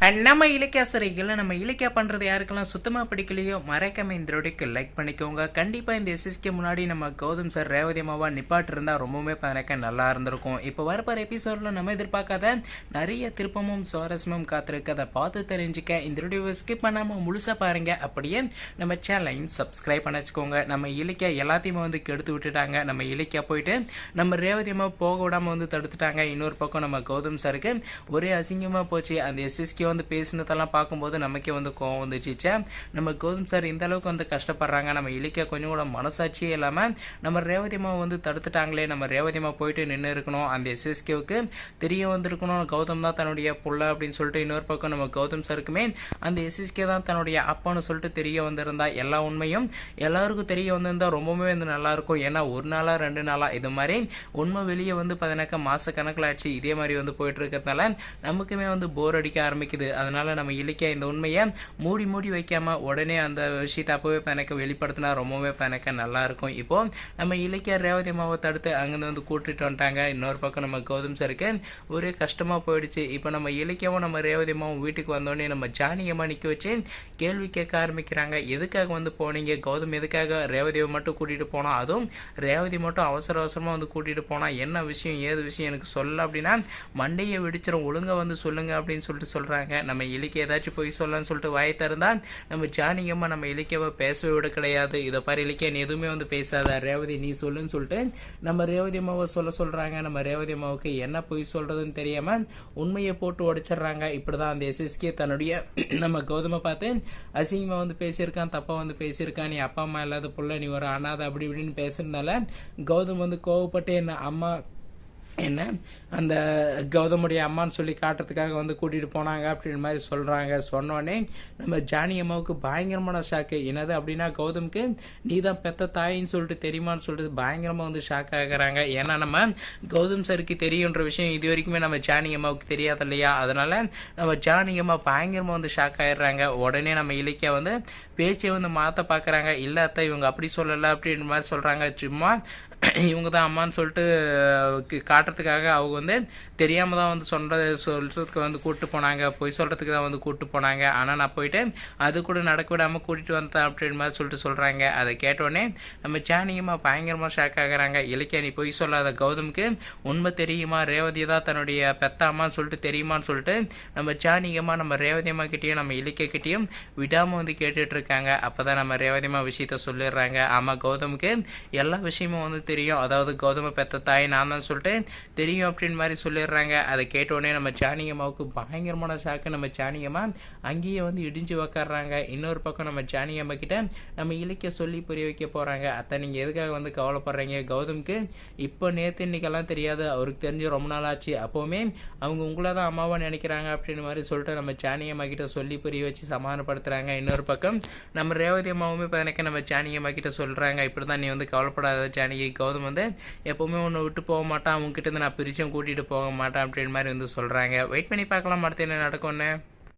நம்ம இலக்கிய சிறைகள் நம்ம இலக்கிய பண்ணுறது யாருக்கெல்லாம் சுத்தமாக பிடிக்கலையோ மறக்காம இந்த வீடியோக்கு லைக் பண்ணிக்கோங்க. கண்டிப்பாக இந்த எஸ்எஸ்கே முன்னாடி நம்ம கௌதம் சார் ரேவதி அம்மாவா நிப்பாட்டு இருந்தால் ரொம்பவுமே பார்க்க நல்லா இருந்திருக்கும். இப்போ வரப்போகிற எபிசோடில் நம்ம எதிர்பார்க்காத நிறைய திருப்பமும் சுவாரஸ்யமும் காத்திருக்கு. அதை பார்த்து தெரிஞ்சுக்க இந்த வீடியோவை ஸ்கிப் பண்ணாமல் முழுசாக பாருங்க. அப்படியே நம்ம சேனலையும் சப்ஸ்கிரைப் பண்ண வச்சுக்கோங்க. நம்ம இலக்கிய எல்லாத்தையுமே வந்து கெடுத்து விட்டுட்டாங்க. நம்ம இலக்கியா போயிட்டு நம்ம ரேவதி அம்மா போக விடாமல் வந்து தடுத்துட்டாங்க. இன்னொரு பக்கம் நம்ம கௌதம் சாருக்கு ஒரே அசிங்கமாக போச்சு. அந்த எஸ்எஸ்கே வந்து பேசினதெல்லாம் பார்க்கும்போது நமக்கே வந்து கோவம் வந்துச்சு. நம்ம கௌதம் சார் இந்த அளவுக்கு வந்து கஷ்டப்படுறாங்க, நம்ம இலக்கிய கொஞ்சம் கூட மனசாட்சியே இல்லாமல் நம்ம ரேவதிமா வந்து தடுத்துட்டாங்களே, நம்ம ரேவதிமா போயிட்டு நின்று இருக்கணும், அந்த எஸ்எஸ்கேவுக்கு தெரிய வந்திருக்கணும் கௌதம் தான் தன்னுடைய புள்ள அப்படின்னு சொல்லிட்டு. இன்னொரு பக்கம் நம்ம கௌதம் சாருக்குமே அந்த எஸ்எஸ்கே தான் தன்னுடைய அப்பான்னு சொல்லிட்டு தெரிய வந்திருந்தா எல்லா உண்மையும் எல்லாருக்கும் தெரிய வந்திருந்தா ரொம்பவே வந்து நல்லாயிருக்கும். ஏன்னா ஒரு நாளா 2 நாளா இது மாதிரி உண்மை வெளியே வந்து பார்த்தீங்கன்னாக்கா மாத கணக்கில் ஆச்சு இதே மாதிரி வந்து போயிட்டு இருக்கிறதுனால நமக்குமே வந்து போர் அடிக்க ஆரம்பிக்குது. அதனால நம்ம இலக்கிய இந்த உண்மையை மூடி வைக்காம உடனே அந்த விஷயத்தை அப்பவே எனக்கு வெளிப்படுத்தினா ரொம்பவே எனக்கு நல்லா இருக்கும். இப்போ நம்ம இலக்கிய ரேவதி அம்மாவை தடுத்து அங்கிருந்து வந்து கூட்டிட்டு வந்துட்டாங்க. இன்னொரு பக்கம் நம்ம கௌதம் சாருக்கு ஒரே கஷ்டமா போயிடுச்சு. இப்போ நம்ம இலக்கியவும் நம்ம ரேவதி அம்மாவும் வீட்டுக்கு வந்தோடனே நம்ம ஜானி அம்மா நிற்க வச்சு கேள்வி கேட்க ஆரம்பிக்கிறாங்க. எதுக்காக வந்து போனீங்க கௌதம், எதுக்காக ரேவதியை மட்டும் கூட்டிட்டு போனோம், அதுவும் ரேவதி மட்டும் அவசரமா வந்து கூட்டிட்டு போனா என்ன விஷயம் ஏது விஷயம் எனக்கு சொல்ல அப்படின்னா மண்டையை வெடிச்சிடும், ஒழுங்கா வந்து சொல்லுங்க அப்படின்னு சொல்லிட்டு சொல்றாங்க. நம்ம இலக்கிய ஏதாச்சும் போய் சொல்லலாம்னு சொல்லிட்டு வாயை திறந்தால் நம்ம ஜானியம்மா நம்ம இலக்கியவை பேசவே விட கிடையாது. இதை பாரு இலக்கிய நீ எதுவுமே வந்து பேசாத, ரேவதி நீ சொல்லுன்னு சொல்லிட்டு நம்ம ரேவதி அம்மாவை சொல்றாங்க. நம்ம ரேவதி அம்மாவுக்கு என்ன போய் சொல்றதுன்னு தெரியாம உண்மையை போட்டு உடைச்சிடுறாங்க. இப்படிதான் அந்த எஸ்எஸ்கே தன்னுடைய நம்ம கௌதமை பார்த்து அசிங்கமா வந்து பேசியிருக்கான், தப்பா வந்து பேசியிருக்கான், நீ அப்பா அம்மா இல்லாத புள்ள, நீ ஒரு அனாதை அப்படி இப்படின்னு பேசுறதுனால கௌதம் வந்து கோவப்பட்டு என்ன அந்த கௌதமுடைய அம்மான்னு சொல்லி காட்டுறதுக்காக வந்து கூட்டிகிட்டு போனாங்க அப்படின்னு மாதிரி சொல்கிறாங்க. சொன்னோடனே நம்ம ஜானி அம்மாவுக்கு பயங்கரமான ஷாக்கு. என்னது அப்படின்னா கௌதமுக்கு நீ தான் பெத்த தாயின்னு சொல்லிட்டு தெரியுமான்னு சொல்லிட்டு பயங்கரமாக வந்து ஷாக் ஆகிறாங்க. ஏன்னா நம்ம கௌதம் சாருக்கு தெரியுன்ற விஷயம் இது வரைக்குமே நம்ம ஜானி அம்மாவுக்கு தெரியாது இல்லையா, அதனால நம்ம ஜானி அம்மா பயங்கரமாக வந்து ஷாக் ஆகிடுறாங்க. உடனே நம்ம இலக்கிய வந்து பேச்சை வந்து மாற்ற பார்க்குறாங்க. இல்லாத இவங்க அப்படி சொல்லலை அப்படின்னு மாதிரி சொல்கிறாங்க. சும்மா இவங்க தான் அம்மான்னு சொல்லிட்டு காட்டுறதுக்காக அவங்க வந்து தெரியாமல் தான் வந்து சொல்கிறதுக்கு வந்து கூப்பிட்டு போனாங்க, பொய் சொல்கிறதுக்கு தான் வந்து கூப்பிட்டு போனாங்க. ஆனால் நான் போயிட்டு அது கூட நடக்க விடாமல் கூட்டிகிட்டு வந்தேன் அப்படின்னு மாதிரி சொல்லிட்டு சொல்கிறாங்க. அதை கேட்டோடனே நம்ம ஜானியமாக பயங்கரமாக ஷாக் ஆகிறாங்க. இலக்கிய நீ பொய் சொல்லாத, கௌதமுக்கு உண்மை தெரியுமா, ரேவதி தான் தன்னுடைய பெத்த அம்மான்னு சொல்லிட்டு தெரியுமான்னு சொல்லிட்டு நம்ம ஜானியமாக நம்ம ரேவதி அம்மா கிட்டேயும் நம்ம இலக்கிய கிட்டேயும் விடாமல் வந்து கேட்டுட்டு இருக்காங்க. அப்போ தான் நம்ம ரேவதி அம்மா விஷயத்த சொல்லிடுறாங்க. ஆமாம் கௌதமுக்கு எல்லா விஷயமும் வந்து தெரியும், அதாவது கௌதம பெத்த தாய் நான் தான் சொல்லிட்டு தெரியும் அப்படின்னு மாதிரி சொல்லிடுறாங்க. அதை கேட்டோடனே நம்ம ஜானியம்மாவுக்கு பயங்கரமான ஷாக்கு. நம்ம ஜானியம்மா அங்கேயே வந்து இடிஞ்சு உக்காடுறாங்க. இன்னொரு பக்கம் நம்ம ஜானியம்மா கிட்ட நம்ம இலக்கிய சொல்லி புரிய வைக்க போறாங்க. அத்தை நீங்க எதுக்காக வந்து கவலைப்படுறீங்க, கௌதமுக்கு இப்போ நேற்று இன்னைக்கெல்லாம் தெரியாது, அவருக்கு தெரிஞ்சு ரொம்ப நாள் ஆச்சு, அப்போவுமே அவங்க உங்களை தான் அம்மாவா நினைக்கிறாங்க அப்படின்னு மாதிரி சொல்லிட்டு நம்ம ஜானியம்மா கிட்ட சொல்லி புரிய வச்சு சமாதானப்படுத்துறாங்க. இன்னொரு பக்கம் நம்ம ரேவதி அம்மாவுமே பதினக்க நம்ம ஜானியம்மா கிட்ட சொல்றாங்க, இப்படிதான் நீ வந்து கவலைப்படாத ஜானகி, கௌதம் வந்து எப்பவுமே ஒன்று விட்டு போக மாட்டான், அவங்ககிட்ட இருந்து நான் பிரிச்சும் கூட்டிகிட்டு போக மாட்டேன் அப்படின்னு மாதிரி வந்து சொல்கிறாங்க. வெயிட் பண்ணி பார்க்கலாம் அடுத்து என்ன நடக்கும்னு.